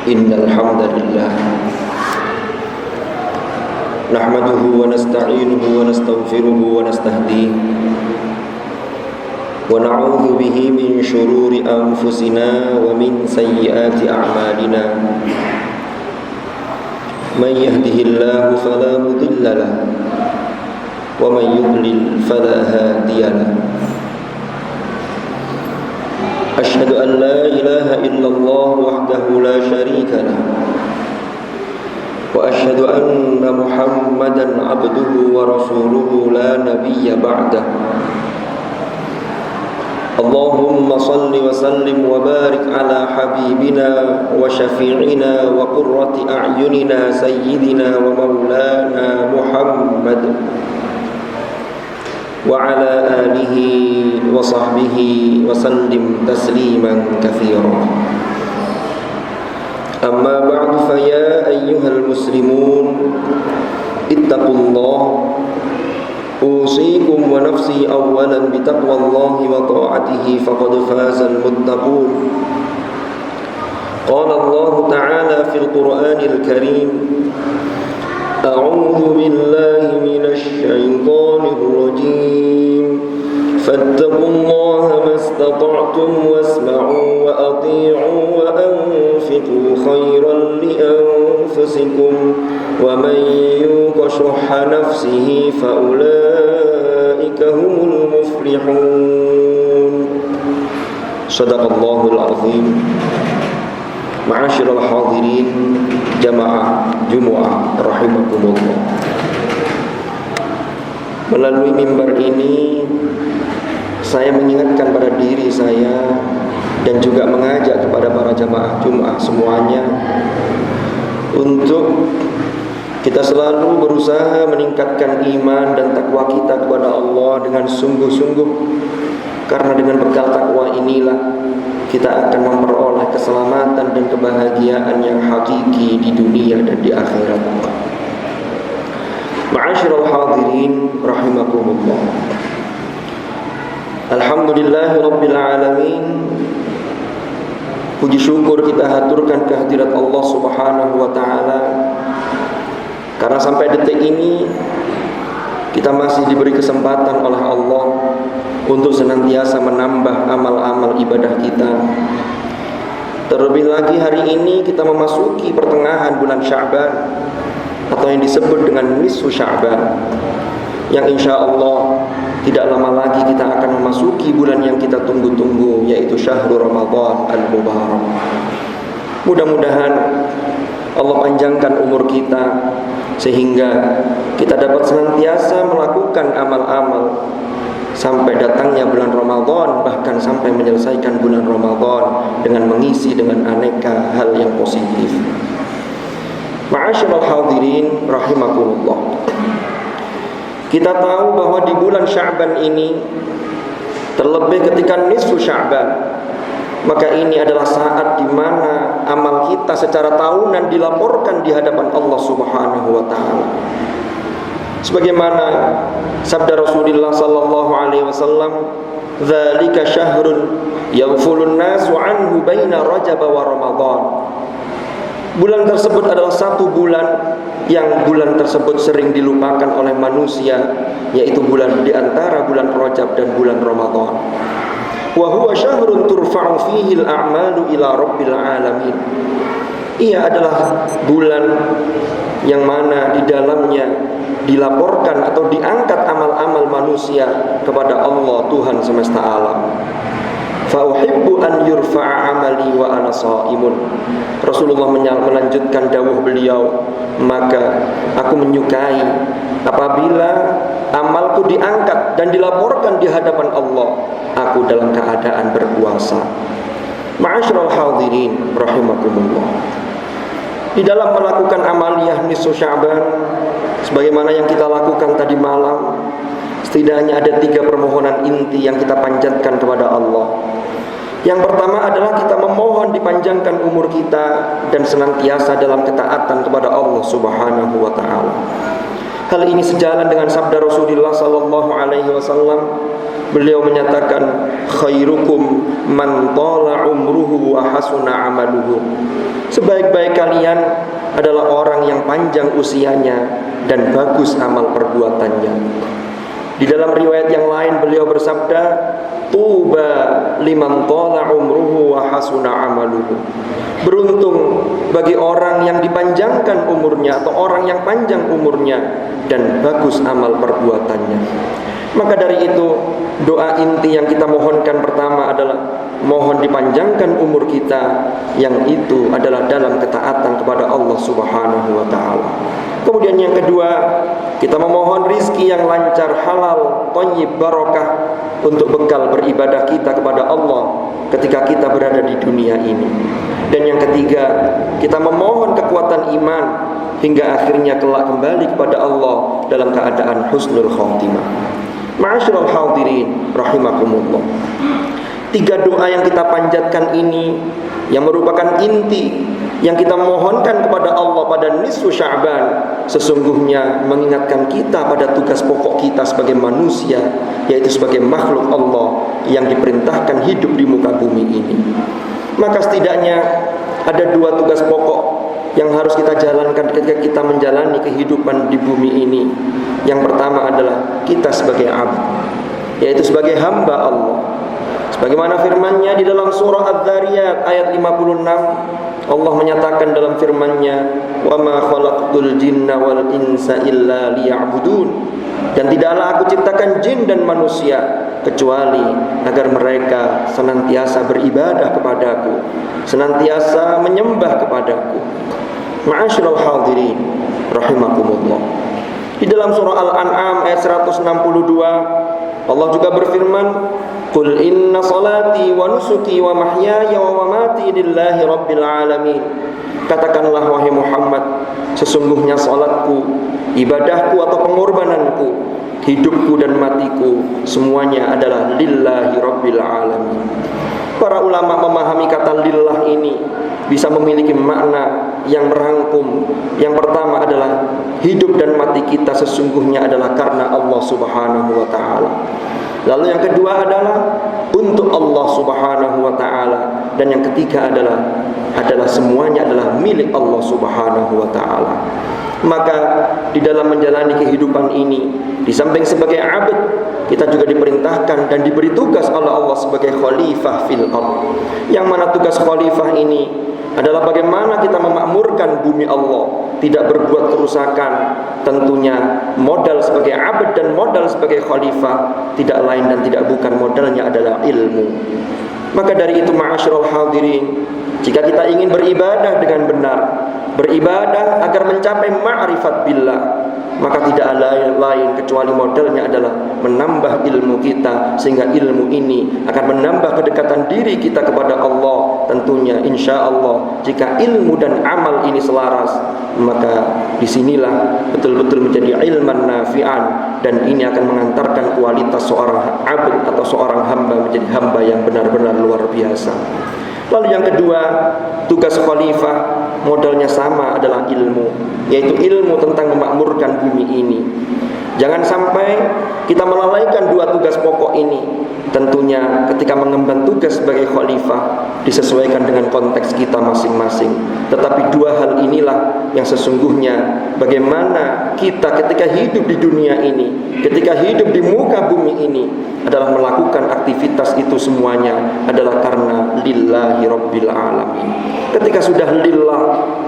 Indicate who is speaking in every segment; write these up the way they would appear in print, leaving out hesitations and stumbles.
Speaker 1: Innal hamdalillah nahmaduhu wa nasta'inuhu wa nastaghfiruhu wa nastahdihi wa na'udzu bihi min shururi anfusina wa min sayyiati a'malina. Man yahdihillahu fala mudilla lahu wa man yudlil fala hadiya lahu. Asyhadu an la ilaha illallah wahdahu la syarika lahu wa asyhadu anna Muhammadan abduhu wa rasuluhu la nabiyya ba'dah. Allahumma salli wa sallim wa barik ala habibina wa syafi'ina wa qurrati a'yunina sayyidina wa maulana Muhammad wa ala alihi wa sahbihi wa sallim tasliman katsiran. Amma ba'du, fa ya ayyuhal muslimun ittaqullah. Usikum wa nafsi awwalan bi taqwallahi wa ta'atihi faqad fazal muttaqun. Qala Allah ta'ala fil Qur'anil Karim: A'udzu billahi minasy syaithanir rajim. Fattaqullaha mastata'tum wasma'u wa athi'u wa anfiqu khairan li anfusikum wa man yuqa shuhha nafsihi fa ulaika humul muflihun. Shadaqallahul azim. Ma'asyiral hadirin jamaah Jumu'ah rahimakumullah. Melalui mimbar ini saya mengingatkan pada diri saya dan juga mengajak kepada para jamaah Jumu'ah semuanya untuk kita selalu berusaha meningkatkan iman dan takwa kita kepada Allah dengan sungguh-sungguh, karena dengan bekal takwa inilah kita akan memperoleh keselamatan dan kebahagiaan yang hakiki di dunia dan di akhirat. Ma'asyiral hadirin rahimakumullah. Alhamdulillahirabbil alamin. Puji syukur kita haturkan kehadirat Allah Subhanahu wa taala, karena sampai detik ini kita masih diberi kesempatan oleh Allah untuk senantiasa menambah amal-amal ibadah kita. Terlebih lagi hari ini kita memasuki pertengahan bulan Sya'ban, atau yang disebut dengan nisfu Sya'ban, yang insya Allah tidak lama lagi kita akan memasuki bulan yang kita tunggu-tunggu, yaitu Syahrul Ramadan Al-Mubarak. Mudah-mudahan Allah panjangkan umur kita sehingga kita dapat senantiasa melakukan amal-amal sampai datangnya bulan Ramadan, bahkan sampai menyelesaikan bulan Ramadan dengan mengisi dengan aneka hal yang positif. Ma'asyiral hadirin rahimakumullah. Kita tahu bahwa di bulan Sya'ban ini, terlebih ketika nisfu Sya'ban, maka ini adalah saat di mana amal kita secara tahunan dilaporkan di hadapan Allah Subhanahu wa taala. Sebagaimana sabda Rasulullah sallallahu alaihi wasallam, "Dzalika syahrun yaghfulun nasu anhu baina Rajab wa Ramadan." Bulan tersebut adalah satu bulan yang bulan tersebut sering dilupakan oleh manusia, yaitu bulan di antara bulan Rajab dan bulan Ramadan. Wa huwa syahrun turfa'u fihi al-a'malu ila rabbil alamin. Ia adalah bulan yang mana di dalamnya dilaporkan atau diangkat amal-amal manusia kepada Allah, Tuhan semesta alam. Fa uhibbu an yurfa'a amali wa ana shaimun. Rasulullah melanjutkan dawuh beliau, maka aku menyukai apabila amalku diangkat dan dilaporkan di hadapan Allah, aku dalam keadaan berpuasa. Ma'asyiral hadirin rahimakumullah. Di dalam melakukan amaliyah nisfu Sya'ban, sebagaimana yang kita lakukan tadi malam, setidaknya ada 3 permohonan inti yang kita panjatkan kepada Allah. Yang pertama adalah kita memohon dipanjangkan umur kita dan senantiasa dalam ketaatan kepada Allah Subhanahu wa taala. Hal ini sejalan dengan sabda Rasulullah sallallahu alaihi wasallam. Beliau menyatakan, khairukum man tala umruhu wa hasuna amaluhu. Sebaik-baik kalian adalah orang yang panjang usianya dan bagus amal perbuatannya. Di dalam riwayat yang lain beliau bersabda, tuba liman tala umruhu wa hasuna amaluhu. Beruntung bagi orang yang dipanjangkan umurnya atau orang yang panjang umurnya dan bagus amal perbuatannya. Maka dari itu, doa inti yang kita mohonkan pertama adalah mohon dipanjangkan umur kita, yang itu adalah dalam ketaatan kepada Allah Subhanahu wa taala. Kemudian yang kedua, kita memohon rizki yang lancar, halal, thayyib, barakah untuk bekal beribadah kita kepada Allah ketika kita berada di dunia ini. Dan yang ketiga, kita memohon kekuatan iman hingga akhirnya kelak kembali kepada Allah dalam keadaan husnul khatimah. Ma'asyiral hadirin rahimakumullah. 3 doa yang kita panjatkan ini yang merupakan inti yang kita mohonkan kepada Allah pada nisfu Sya'ban, sesungguhnya mengingatkan kita pada tugas pokok kita sebagai manusia, yaitu sebagai makhluk Allah yang diperintahkan hidup di muka bumi ini. Maka setidaknya ada 2 tugas pokok yang harus kita jalankan ketika kita menjalani kehidupan di bumi ini. Yang pertama adalah kita sebagai abd, yaitu sebagai hamba Allah. Sebagaimana firman-Nya di dalam surah Adz-Dzariyat ayat 56, Allah menyatakan dalam firman-Nya, "Wa ma khalaqtul jinna wal insa illa liya'budun." Dan tidaklah aku ciptakan jin dan manusia kecuali agar mereka senantiasa beribadah kepadaku, senantiasa menyembah kepadaku. Ma'asyiral hadirin rahimakumullah. Di dalam surah Al-An'am ayat 162, Allah juga berfirman, "Qul inna salati wa nusuki wa mahyaya wa mamati lillahi rabbil alamin." Katakanlah wahai Muhammad, sesungguhnya salatku, ibadahku atau pengorbananku, hidupku dan matiku semuanya adalah lillahi rabbil alamin. Para ulama memahami kata lillah ini bisa memiliki makna yang merangkum. Yang pertama adalah hidup dan mati kita sesungguhnya adalah karena Allah Subhanahu wa taala. Lalu yang kedua adalah untuk Allah Subhanahu wa taala, dan yang ketiga adalah semuanya adalah milik Allah Subhanahu wa taala. Maka di dalam menjalani kehidupan ini, di samping sebagai abd, kita juga diperintahkan dan diberi tugas oleh Allah sebagai khalifah fil ardh. Yang mana tugas khalifah ini adalah bagaimana kita memakmurkan bumi Allah, tidak berbuat kerusakan. Tentunya modal sebagai abd dan modal sebagai khalifah tidak lain dan tidak bukan modalnya adalah ilmu. Maka dari itu ma'asyiral hadirin, jika kita ingin beribadah dengan benar, beribadah agar mencapai ma'rifat billah, maka tidak lain kecuali modalnya adalah menambah ilmu kita, sehingga ilmu ini akan menambah kedekatan diri kita kepada Allah. Tentunya insya Allah jika ilmu dan amal ini selaras, maka disinilah betul-betul menjadi ilman nafi'an, dan ini akan mengantarkan kualitas seorang abd atau seorang hamba menjadi hamba yang benar-benar luar biasa. Lalu yang kedua, tugas khalifah modalnya sama adalah ilmu, yaitu ilmu tentang memakmurkan bumi ini. Jangan sampai kita melalaikan 2 tugas pokok ini. Tentunya ketika mengemban tugas sebagai khalifah disesuaikan dengan konteks kita masing-masing. Tetapi 2 hal inilah yang sesungguhnya bagaimana kita ketika hidup di dunia ini, ketika hidup di muka bumi ini, adalah melakukan aktivitas itu semuanya adalah karena lillahi rabbil alamin. Ketika sudah lillah,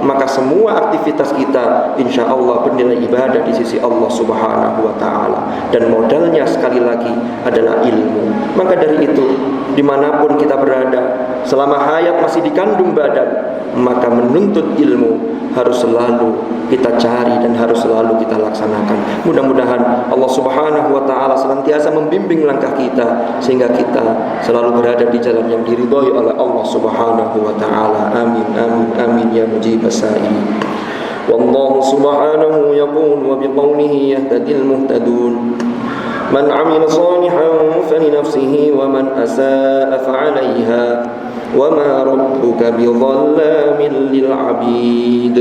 Speaker 1: maka semua aktivitas kita insya Allah bernilai ibadah di sisi Allah Subhanahu wa ta'ala. Dan modalnya sekali lagi adalah ilmu. Maka dari itu, dimanapun kita berada, selama hayat masih dikandung badan, maka menuntut ilmu harus selalu kita cari dan harus selalu kita laksanakan. Mudah-mudahan Allah Subhanahu wa ta'ala senantiasa membimbing langkah kita, sehingga kita selalu berada di jalan yang diridhai oleh Allah Subhanahu wa ta'ala. Amin, amin, amin ya mujibas sa'ilin. Wallahu subhanahu yaqul wa biqawlihi yahtadil muhtadun. Man 'amila salihan falinafsihi wa man asaa fa'alaiha وما ربك بظلام للعبيد.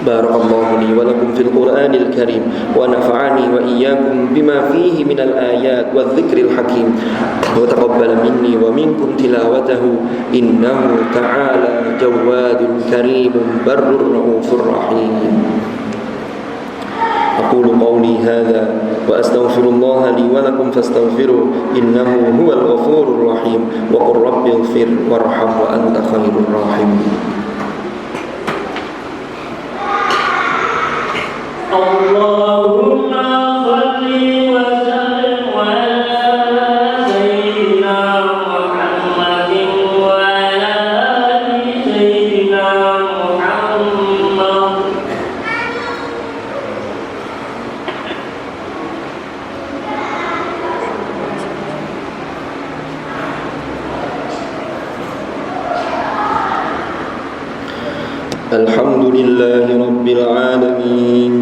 Speaker 1: بارك الله لي ولكم في القرآن الكريم ونفعني وإياكم بما فيه من الآيات والذكر الحكيم وتقبل مني ومنكم تلاوته إنه تعالى جواد كريم بر رؤوف رحيم. أقول قولي هذا وأستغفر الله لي ولكم فاستغفروه إنه هو الغفور الرحيم وقل رب اغفر وارحم وأنت خير الراحمين.
Speaker 2: اللهم صل وسلم على سيدنا محمد وعلى آل سيدنا محمد.
Speaker 1: الحمد لله رب العالمين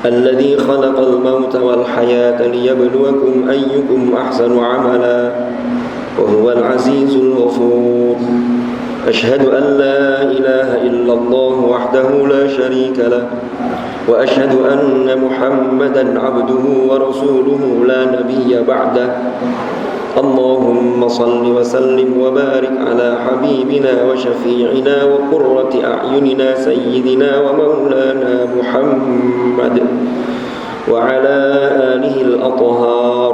Speaker 1: الذي خلق الموت والحياة ليبلوكم أيكم أحسن عملا وهو العزيز الغفور. أشهد أن لا إله إلا الله وحده لا شريك له وأشهد أن محمدا عبده ورسوله لا نبي بعده. اللهم صل وسلم وبارك على حبيبنا وشفيعنا وقرة أعيننا سيدنا ومولانا محمد وعلى آله الأطهار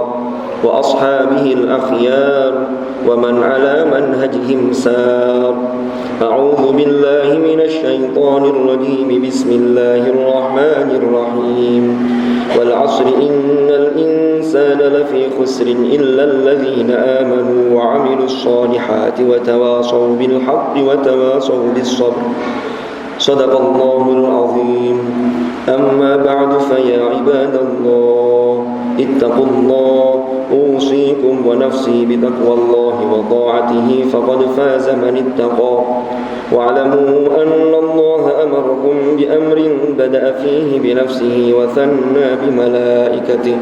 Speaker 1: وأصحابه الأخيار ومن على منهجهم سار. أعوذ بالله من الشيطان الرجيم. بسم الله الرحمن الرحيم. والعصر إن الإنسان لفي خسر إلا الذين آمنوا وعملوا الصالحات وتواصوا بالحق وتواصوا بالصبر. صدق الله العظيم. أما بعد فيا عباد الله اتقوا الله أوصيكم ونفسي بتقوى الله وطاعته فقد فاز من اتقى. واعلموا أن الله أمركم بأمر بدأ فيه بنفسه وثنى بملائكته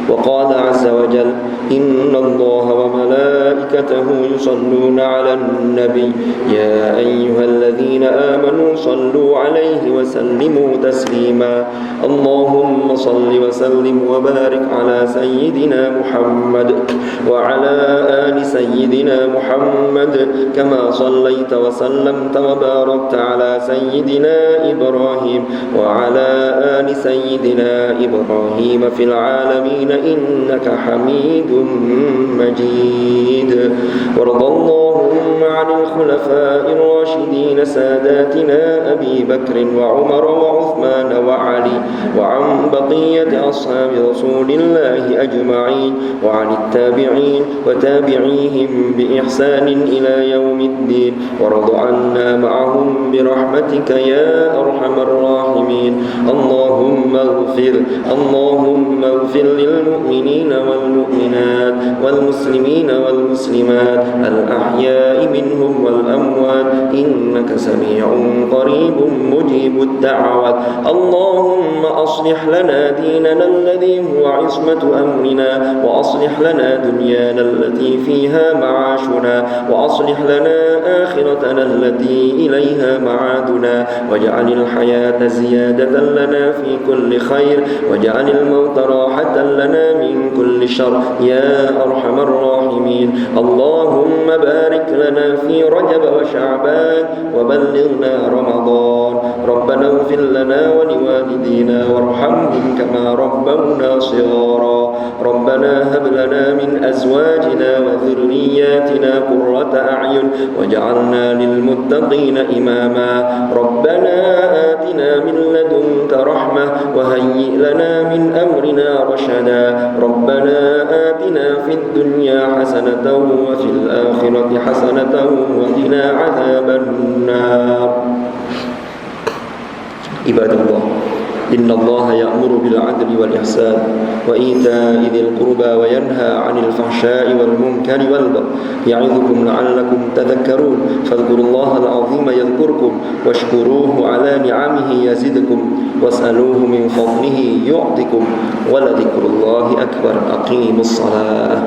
Speaker 1: وقال عز وجل إن الله وملائكته يصلون على النبي يا أيها الذين آمنوا صلوا عليه وسلموا تسليما. اللهم صل وسلم وبارك على سيدنا محمد وعلى آل سيدنا محمد كما صليت وسلمت وباركت على سيدنا إبراهيم وعلى آل سيدنا إبراهيم في العالمين إنك حميد مجيد. وارض اللهم عن الخلفاء الراشدين ساداتنا أبي بكر وعمر وعثمان وعلي وعن بقية أصحاب رسول الله أجمعين وعن التابعين وتابعيهم بإحسان إلى يوم الدين. وارض عنا معهم برحمتك يا أرحم الراحمين. اللهم اغفر للمؤمنين والمؤمنات والمسلمين والمسلمات الأحياء منهم والأموات إنك سميع قريب مجيب الدعوات. اللهم أصلح لنا ديننا الذي هو عصمة أمرنا وأصلح لنا دنيانا التي فيها معاشنا وأصلح لنا آخرتنا التي إليها معادنا واجعل الحياة زيادة لنا في كل خير واجعل الموت راحة لنا من كل شر يا أرحم الراحمين. اللهم بارك لنا في رجب وشعبان وبلغنا رمضان. ربنا اغفر لنا ولوالدينا وارحمهم كما ربونا صغارا. ربنا هب لنا من أزواجنا وذرياتنا قرة أعين واجعلنا للمتقين إماما. ربنا آتنا من لدنك رحمة وهيئ لنا من أمرنا رشدا. ربنا آتنا في الدنيا حسنة وفي الآخرة حسنة وقنا عذاب النار. عباد الله إن الله يأمر بالعدل والإحسان وإيتاء ذي القربى وينهى عن الفحشاء والمنكر والبغي يعظكم لعلكم تذكرون. فاذكروا الله العظيم يذكركم واشكروه على نعمه يزدكم واسألوه من فضله يعطكم ولذكر الله أكبر. أقيموا الصلاة.